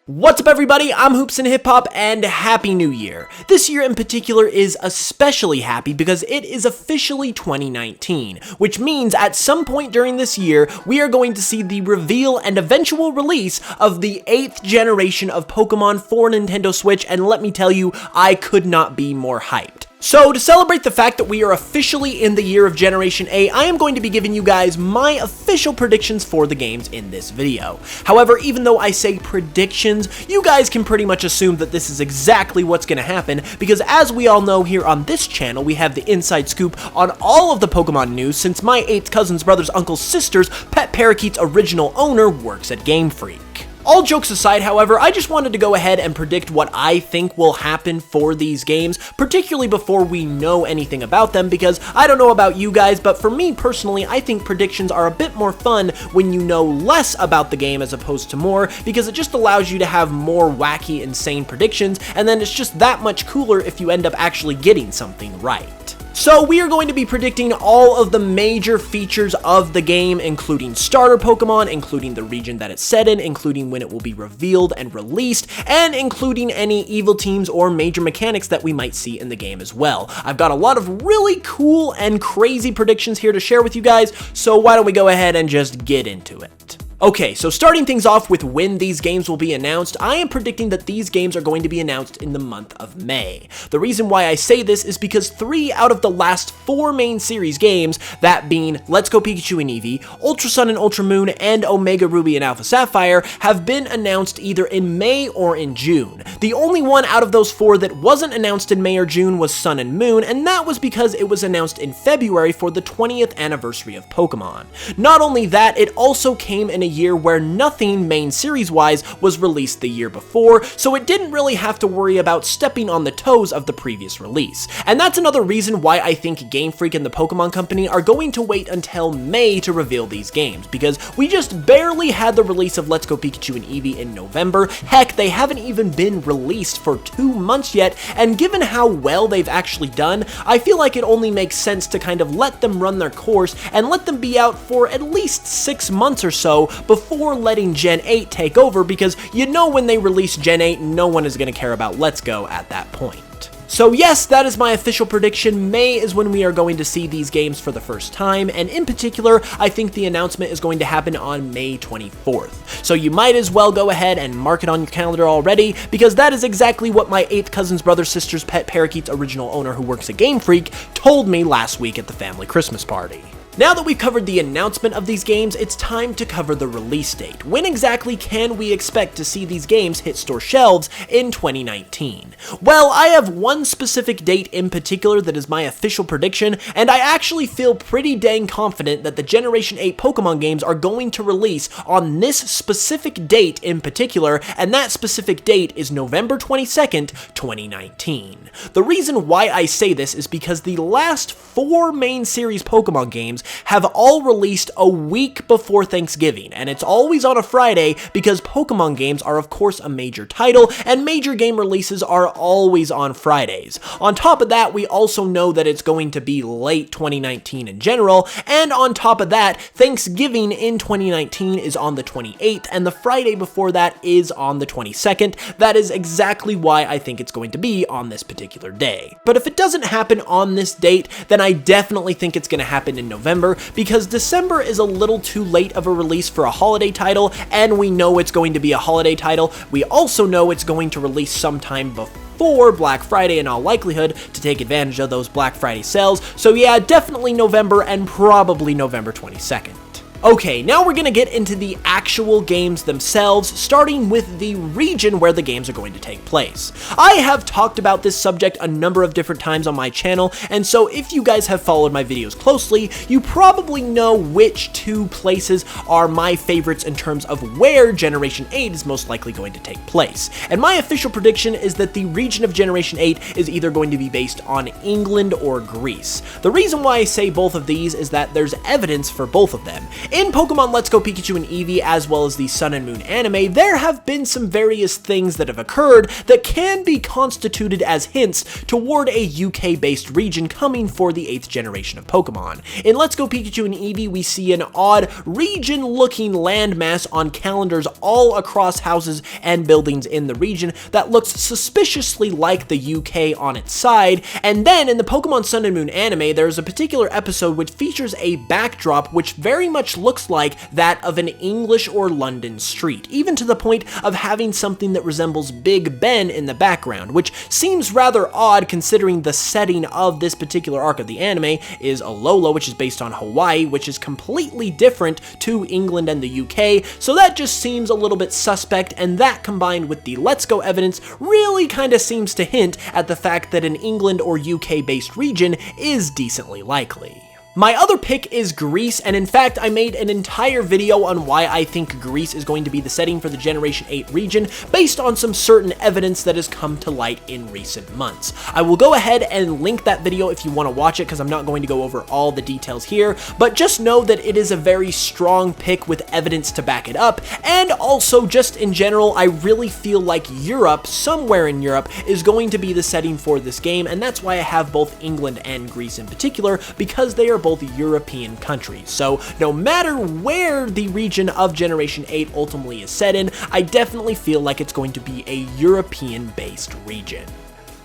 What's up everybody, I'm HoopsandHipHop and Happy New Year. This year in particular is especially happy because it is officially 2019, which means at some point during this year, we are going to see the reveal and eventual release of the 8th generation of Pokémon for Nintendo Switch, and let me tell you, I could not be more hyped. So, to celebrate the fact that we are officially in the year of Generation 8, I am going to be giving you guys my official predictions for the games in this video. However, even though I say predictions, you guys can pretty much assume that this is exactly what's going to happen, because as we all know here on this channel, we have the inside scoop on all of the Pokemon news since my 8th cousin's brother's uncle's sister's pet parakeet's original owner works at Game Freak. All jokes aside, however, I just wanted to go ahead and predict what I think will happen for these games, particularly before we know anything about them, because I don't know about you guys, but for me personally, I think predictions are a bit more fun when you know less about the game as opposed to more, because it just allows you to have more wacky, insane predictions, and then it's just that much cooler if you end up actually getting something right. So we are going to be predicting all of the major features of the game, including starter Pokemon, including the region that it's set in, including when it will be revealed and released, and including any evil teams or major mechanics that we might see in the game as well. I've got a lot of really cool and crazy predictions here to share with you guys, so why don't we go ahead and just get into it. Okay, so starting things off with when these games will be announced, I am predicting that these games are going to be announced in the month of May. The reason why I say this is because 3 out of the last 4 main series games, that being Let's Go Pikachu and Eevee, Ultra Sun and Ultra Moon, and Omega Ruby and Alpha Sapphire, have been announced either in May or in June. The only one out of those 4 that wasn't announced in May or June was Sun and Moon, and that was because it was announced in February for the 20th anniversary of Pokemon. Not only that, it also came in a year where nothing main series wise was released the year before, so it didn't really have to worry about stepping on the toes of the previous release. And that's another reason why I think Game Freak and the Pokemon Company are going to wait until May to reveal these games, because we just barely had the release of Let's Go Pikachu and Eevee in November. Heck, they haven't even been released for 2 months yet, and given how well they've actually done, I feel like it only makes sense to kind of let them run their course and let them be out for at least 6 months or so before letting Gen 8 take over, because you know when they release Gen 8, no one is going to care about Let's Go at that point. So yes, that is my official prediction. May is when we are going to see these games for the first time, and in particular, I think the announcement is going to happen on May 24th. So you might as well go ahead and mark it on your calendar already, because that is exactly what my 8th cousin's brother's sister's pet parakeet's original owner who works at Game Freak told me last week at the family Christmas party. Now that we've covered the announcement of these games, it's time to cover the release date. When exactly can we expect to see these games hit store shelves in 2019? Well, I have one specific date in particular that is my official prediction, and I actually feel pretty dang confident that the Generation 8 Pokemon games are going to release on this specific date in particular, and that specific date is November 22nd, 2019. The reason why I say this is because the last 4 main series Pokemon games have all released a week before Thanksgiving, and it's always on a Friday because Pokemon games are of course a major title, and major game releases are always on Fridays. On top of that, we also know that it's going to be late 2019 in general, and on top of that, Thanksgiving in 2019 is on the 28th, and the Friday before that is on the 22nd. That is exactly why I think it's going to be on this particular day. But if it doesn't happen on this date, then I definitely think it's going to happen in November, because December is a little too late of a release for a holiday title, and we know it's going to be a holiday title. We also know it's going to release sometime before Black Friday in all likelihood to take advantage of those Black Friday sales. So yeah, definitely November, and probably November 22nd. Okay, now we're gonna get into the actual games themselves, starting with the region where the games are going to take place. I have talked about this subject a number of different times on my channel, and so if you guys have followed my videos closely, you probably know which 2 places are my favorites in terms of where Generation 8 is most likely going to take place. And my official prediction is that the region of Generation 8 is either going to be based on England or Greece. The reason why I say both of these is that there's evidence for both of them. In Pokemon Let's Go Pikachu and Eevee, as well as the Sun and Moon anime, there have been some various things that have occurred that can be constituted as hints toward a UK-based region coming for the 8th generation of Pokemon. In Let's Go Pikachu and Eevee, we see an odd region-looking landmass on calendars all across houses and buildings in the region that looks suspiciously like the UK on its side, and then in the Pokemon Sun and Moon anime, there's a particular episode which features a backdrop which very much looks like that of an English or London street, even to the point of having something that resembles Big Ben in the background, which seems rather odd considering the setting of this particular arc of the anime is Alola, which is based on Hawaii, which is completely different to England and the UK, so that just seems a little bit suspect, and that combined with the Let's Go evidence really kinda seems to hint at the fact that an England or UK-based region is decently likely. My other pick is Greece, and in fact, I made an entire video on why I think Greece is going to be the setting for the Generation 8 region based on some certain evidence that has come to light in recent months. I will go ahead and link that video if you want to watch it, because I'm not going to go over all the details here, but just know that it is a very strong pick with evidence to back it up, and also just in general, I really feel like Europe, somewhere in Europe, is going to be the setting for this game, and that's why I have both England and Greece in particular, because they are both European countries. So no matter where the region of Generation 8 ultimately is set in, I definitely feel like it's going to be a European-based region.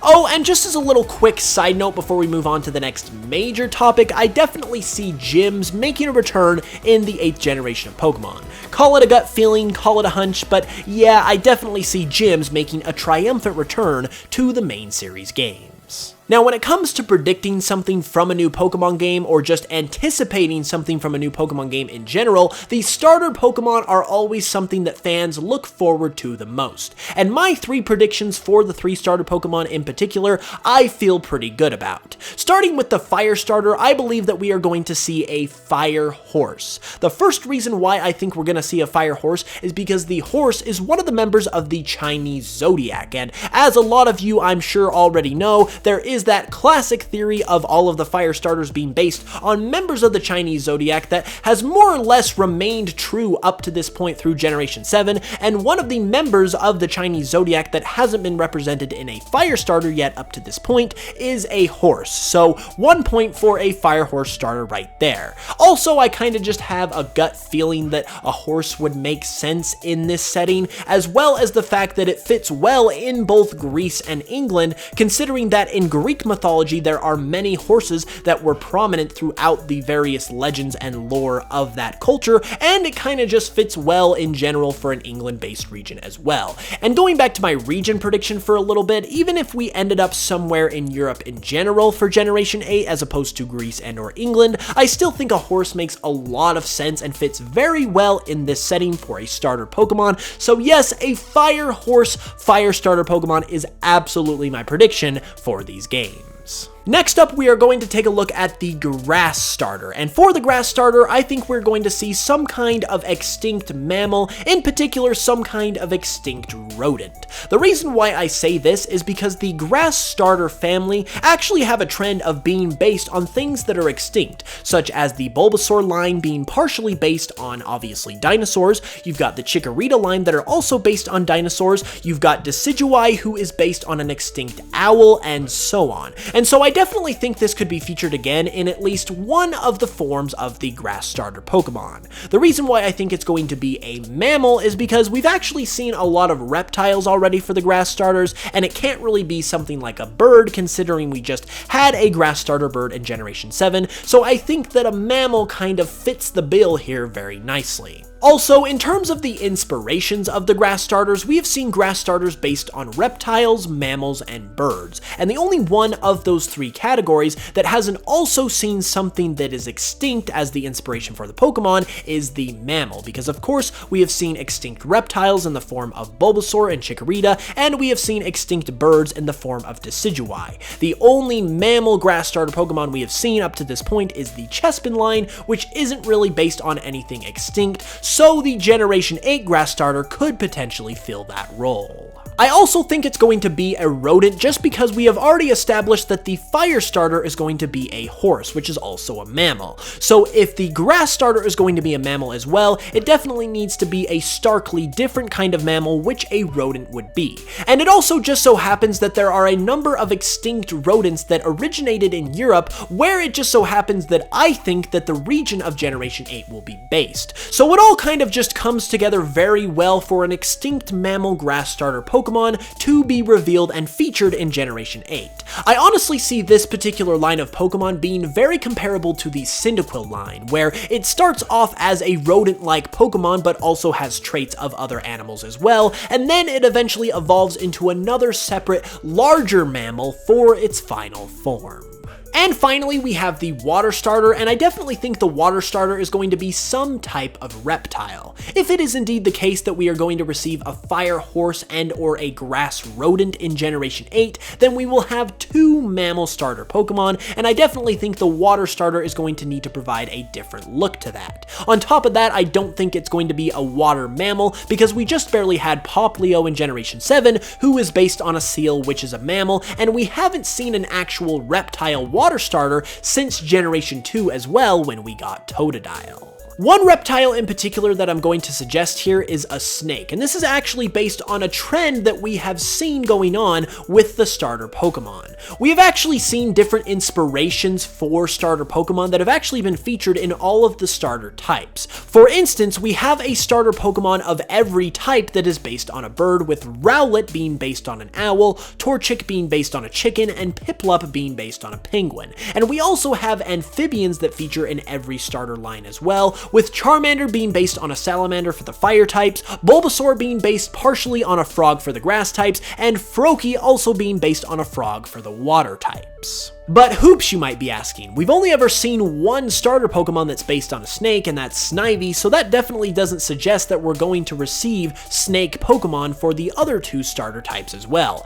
Oh, and just as a little quick side note before we move on to the next major topic, I definitely see gyms making a return in the 8th generation of Pokemon. Call it a gut feeling, call it a hunch, but yeah, I definitely see gyms making a triumphant return to the main series games. Now, when it comes to predicting something from a new Pokemon game, or just anticipating something from a new Pokemon game in general, the starter Pokemon are always something that fans look forward to the most. And my 3 predictions for the 3 starter Pokemon in particular, I feel pretty good about. Starting with the Fire starter, I believe that we are going to see a Fire Horse. The first reason why I think we're going to see a Fire Horse is because the horse is one of the members of the Chinese Zodiac, and as a lot of you I'm sure already know, there is that classic theory of all of the fire starters being based on members of the Chinese Zodiac that has more or less remained true up to this point through Generation 7, and one of the members of the Chinese Zodiac that hasn't been represented in a fire starter yet up to this point is a horse, so 1 point for a fire horse starter right there. Also, I kind of just have a gut feeling that a horse would make sense in this setting, as well as the fact that it fits well in both Greece and England, considering that in Greece mythology, there are many horses that were prominent throughout the various legends and lore of that culture, and it kind of just fits well in general for an England-based region as well. And going back to my region prediction for a little bit, even if we ended up somewhere in Europe in general for Generation 8 as opposed to Greece and or England, I still think a horse makes a lot of sense and fits very well in this setting for a starter Pokemon. So yes, a Fire Horse fire starter Pokemon is absolutely my prediction for these games. Next up, we are going to take a look at the Grass starter, and for the Grass starter, I think we're going to see some kind of extinct mammal, in particular some kind of extinct rodent. The reason why I say this is because the Grass starter family actually have a trend of being based on things that are extinct, such as the Bulbasaur line being partially based on, obviously, dinosaurs. You've got the Chikorita line that are also based on dinosaurs. You've got Decidueye, who is based on an extinct owl, and so on. And so I definitely think this could be featured again in at least one of the forms of the Grass starter Pokemon. The reason why I think it's going to be a mammal is because we've actually seen a lot of reptiles already for the Grass starters, and it can't really be something like a bird considering we just had a Grass starter bird in Generation 7, so I think that a mammal kind of fits the bill here very nicely. Also, in terms of the inspirations of the Grass starters, we have seen Grass starters based on reptiles, mammals, and birds, and the only one of those 3 categories that hasn't also seen something that is extinct as the inspiration for the Pokemon is the mammal, because of course we have seen extinct reptiles in the form of Bulbasaur and Chikorita, and we have seen extinct birds in the form of Decidueye. The only mammal Grass starter Pokemon we have seen up to this point is the Chespin line, which isn't really based on anything extinct, so the Generation 8 Grass starter could potentially fill that role. I also think it's going to be a rodent just because we have already established that the fire starter is going to be a horse, which is also a mammal. So if the grass starter is going to be a mammal as well, it definitely needs to be a starkly different kind of mammal, which a rodent would be. And it also just so happens that there are a number of extinct rodents that originated in Europe, where it just so happens that I think that the region of Generation 8 will be based. So it all kind of just comes together very well for an extinct mammal grass starter Pokemon to be revealed and featured in Generation 8. I honestly see this particular line of Pokemon being very comparable to the Cyndaquil line, where it starts off as a rodent-like Pokemon but also has traits of other animals as well, and then it eventually evolves into another separate, larger mammal for its final form. And finally, we have the water starter, and I definitely think the water starter is going to be some type of reptile. If it is indeed the case that we are going to receive a fire horse and or a grass rodent in Generation 8, then we will have two mammal starter Pokemon, and I definitely think the water starter is going to need to provide a different look to that. On top of that, I don't think it's going to be a water mammal, because we just barely had Poplio in Generation 7, who is based on a seal, which is a mammal, and we haven't seen an actual reptile water starter since Generation 2 as well, when we got Totodile. One reptile in particular that I'm going to suggest here is a snake, and this is actually based on a trend that we have seen going on with the starter Pokemon. We have actually seen different inspirations for starter Pokemon that have actually been featured in all of the starter types. For instance, we have a starter Pokemon of every type that is based on a bird, with Rowlet being based on an owl, Torchic being based on a chicken, and Piplup being based on a penguin. And we also have amphibians that feature in every starter line as well, with Charmander being based on a salamander for the fire types, Bulbasaur being based partially on a frog for the grass types, and Froakie also being based on a frog for the water types. But Hoops, you might be asking, we've only ever seen one starter Pokemon that's based on a snake, and that's Snivy, so that definitely doesn't suggest that we're going to receive snake Pokemon for the other two starter types as well.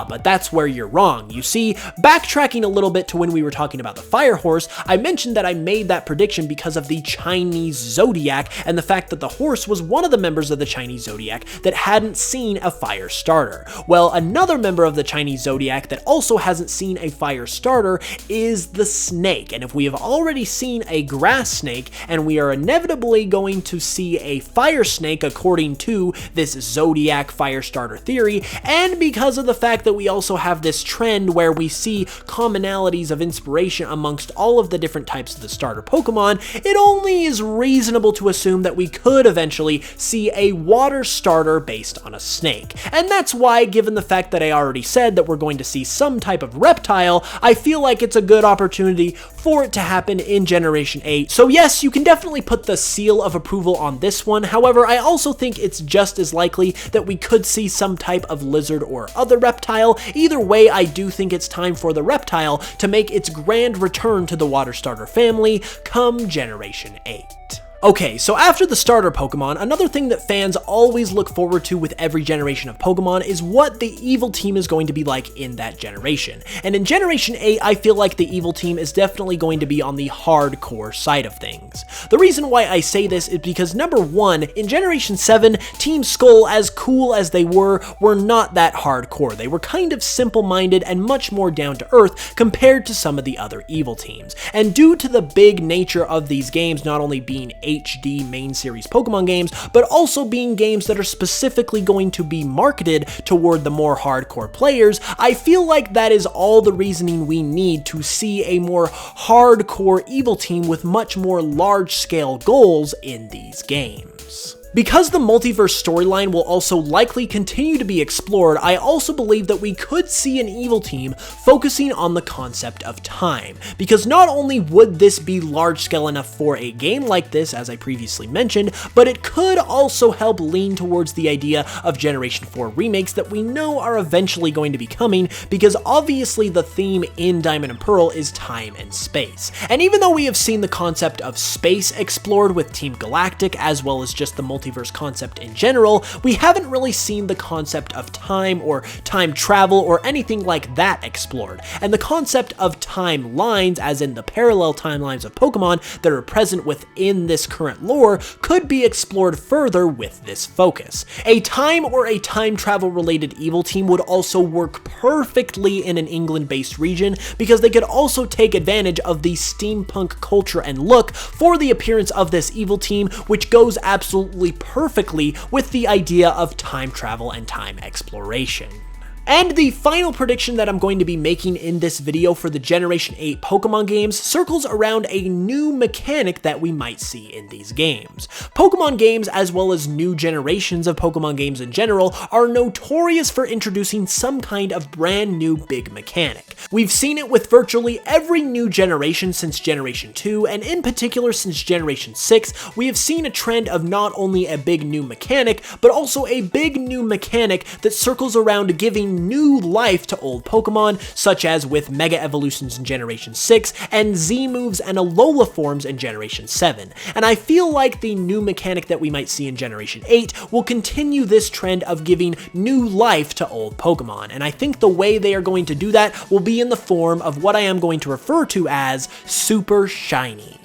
But that's where you're wrong. You see, backtracking a little bit to when we were talking about the Fire Horse, I mentioned that I made that prediction because of the Chinese Zodiac and the fact that the horse was one of the members of the Chinese Zodiac that hadn't seen a fire starter. Well, another member of the Chinese Zodiac that also hasn't seen a fire starter is the snake, and if we have already seen a grass snake and we are inevitably going to see a fire snake according to this Zodiac fire starter theory, and because of the fact that we also have this trend where we see commonalities of inspiration amongst all of the different types of the starter Pokemon, it only is reasonable to assume that we could eventually see a water starter based on a snake. And that's why, given the fact that I already said that we're going to see some type of reptile, I feel like it's a good opportunity for it to happen in Generation 8. So yes, you can definitely put the seal of approval on this one. However, I also think it's just as likely that we could see some type of lizard or other reptile. Either way, I do think it's time for the reptile to make its grand return to the water starter family come Generation 8. Okay, so after the starter Pokemon, another thing that fans always look forward to with every generation of Pokemon is what the evil team is going to be like in that generation. And in Generation 8, I feel like the evil team is definitely going to be on the hardcore side of things. The reason why I say this is because, number one, in Generation 7, Team Skull, as cool as they were not that hardcore. They were kind of simple-minded and much more down-to-earth compared to some of the other evil teams. And due to the big nature of these games not only being HD main series Pokemon games, but also being games that are specifically going to be marketed toward the more hardcore players, I feel like that is all the reasoning we need to see a more hardcore evil team with much more large-scale goals in these games. Because the multiverse storyline will also likely continue to be explored, I also believe that we could see an evil team focusing on the concept of time, because not only would this be large scale enough for a game like this, as I previously mentioned, but it could also help lean towards the idea of Generation 4 remakes that we know are eventually going to be coming, because obviously the theme in Diamond and Pearl is time and space. And even though we have seen the concept of space explored with Team Galactic, as well as just the multiverse multiverse concept in general, we haven't really seen the concept of time or time travel or anything like that explored. And the concept of timelines, as in the parallel timelines of Pokemon that are present within this current lore, could be explored further with this focus. A time or a time travel related evil team would also work perfectly in an England-based region because they could also take advantage of the steampunk culture and look for the appearance of this evil team, which goes absolutely perfectly with the idea of time travel and time exploration. And the final prediction that I'm going to be making in this video for the Generation 8 Pokemon games circles around a new mechanic that we might see in these games. Pokemon games, as well as new generations of Pokemon games in general, are notorious for introducing some kind of brand new big mechanic. We've seen it with virtually every new generation since Generation 2, and in particular since Generation 6, we have seen a trend of not only a big new mechanic, but also a big new mechanic that circles around giving new life to old Pokemon, such as with Mega Evolutions in Generation 6 and Z-moves and Alola forms in Generation 7. And I feel like the new mechanic that we might see in Generation 8 will continue this trend of giving new life to old Pokemon, and I think the way they are going to do that will be in the form of what I am going to refer to as Super Shinies.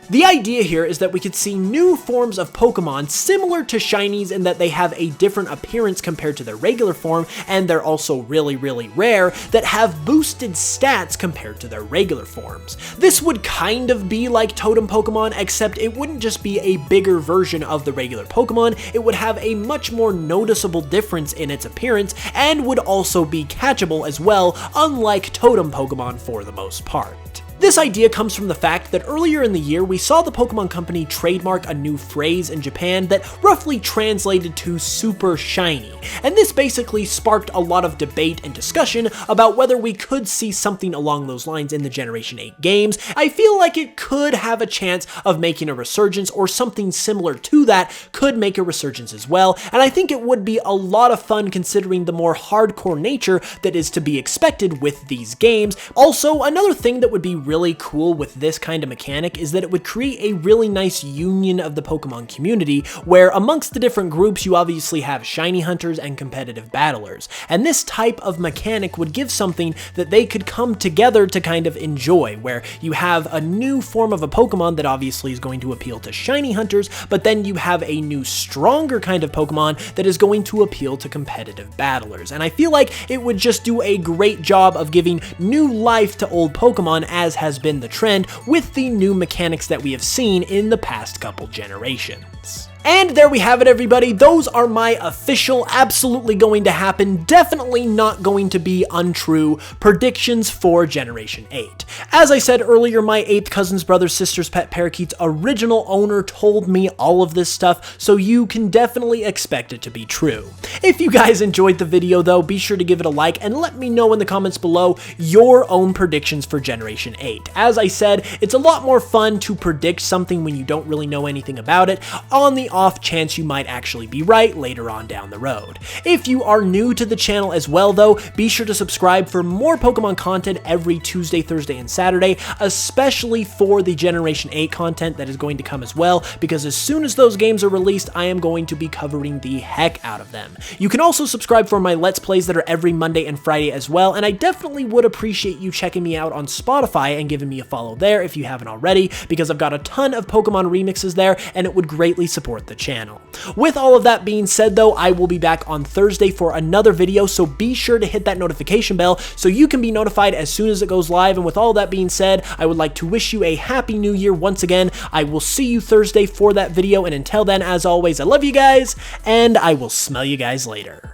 The idea here is that we could see new forms of Pokemon similar to Shinies in that they have a different appearance compared to their regular form, and they're also really rare, that have boosted stats compared to their regular forms. This would kind of be like Totem Pokemon, except it wouldn't just be a bigger version of the regular Pokemon, it would have a much more noticeable difference in its appearance, and would also be catchable as well, unlike Totem Pokemon for the most part. This idea comes from the fact that earlier in the year we saw the Pokemon Company trademark a new phrase in Japan that roughly translated to super shiny, and this basically sparked a lot of debate and discussion about whether we could see something along those lines in the Generation 8 games. I feel like it could have a chance of making a resurgence, or something similar to that could make a resurgence as well, and I think it would be a lot of fun considering the more hardcore nature that is to be expected with these games. Also, another thing that would be really cool with this kind of mechanic is that it would create a really nice union of the Pokemon community, where amongst the different groups you obviously have shiny hunters and competitive battlers, and this type of mechanic would give something that they could come together to kind of enjoy, where you have a new form of a Pokemon that obviously is going to appeal to shiny hunters, but then you have a new stronger kind of Pokemon that is going to appeal to competitive battlers, and I feel like it would just do a great job of giving new life to old Pokemon, as has been the trend with the new mechanics that we have seen in the past couple generations. And there we have it, everybody. Those are my official, absolutely going to happen, definitely not going to be untrue predictions for Generation 8. As I said earlier, my 8th Cousins, Brothers, Sisters, Pet Parakeet's original owner told me all of this stuff, so you can definitely expect it to be true. If you guys enjoyed the video though, be sure to give it a like and let me know in the comments below your own predictions for Generation 8. As I said, it's a lot more fun to predict something when you don't really know anything about it, on the off chance you might actually be right later on down the road. If you are new to the channel as well though, be sure to subscribe for more Pokemon content every Tuesday, Thursday, and Saturday, especially for the Generation 8 content that is going to come as well, because as soon as those games are released, I am going to be covering the heck out of them. You can also subscribe for my Let's Plays that are every Monday and Friday as well, and I definitely would appreciate you checking me out on Spotify and giving me a follow there if you haven't already, because I've got a ton of Pokemon remixes there, and it would greatly support the channel. With all of that being said though, I will be back on Thursday for another video, so be sure to hit that notification bell so you can be notified as soon as it goes live. And with all that being said, I would like to wish you a happy new year once again. I will see you Thursday for that video, and until then, as always, I love you guys, and I will smell you guys later.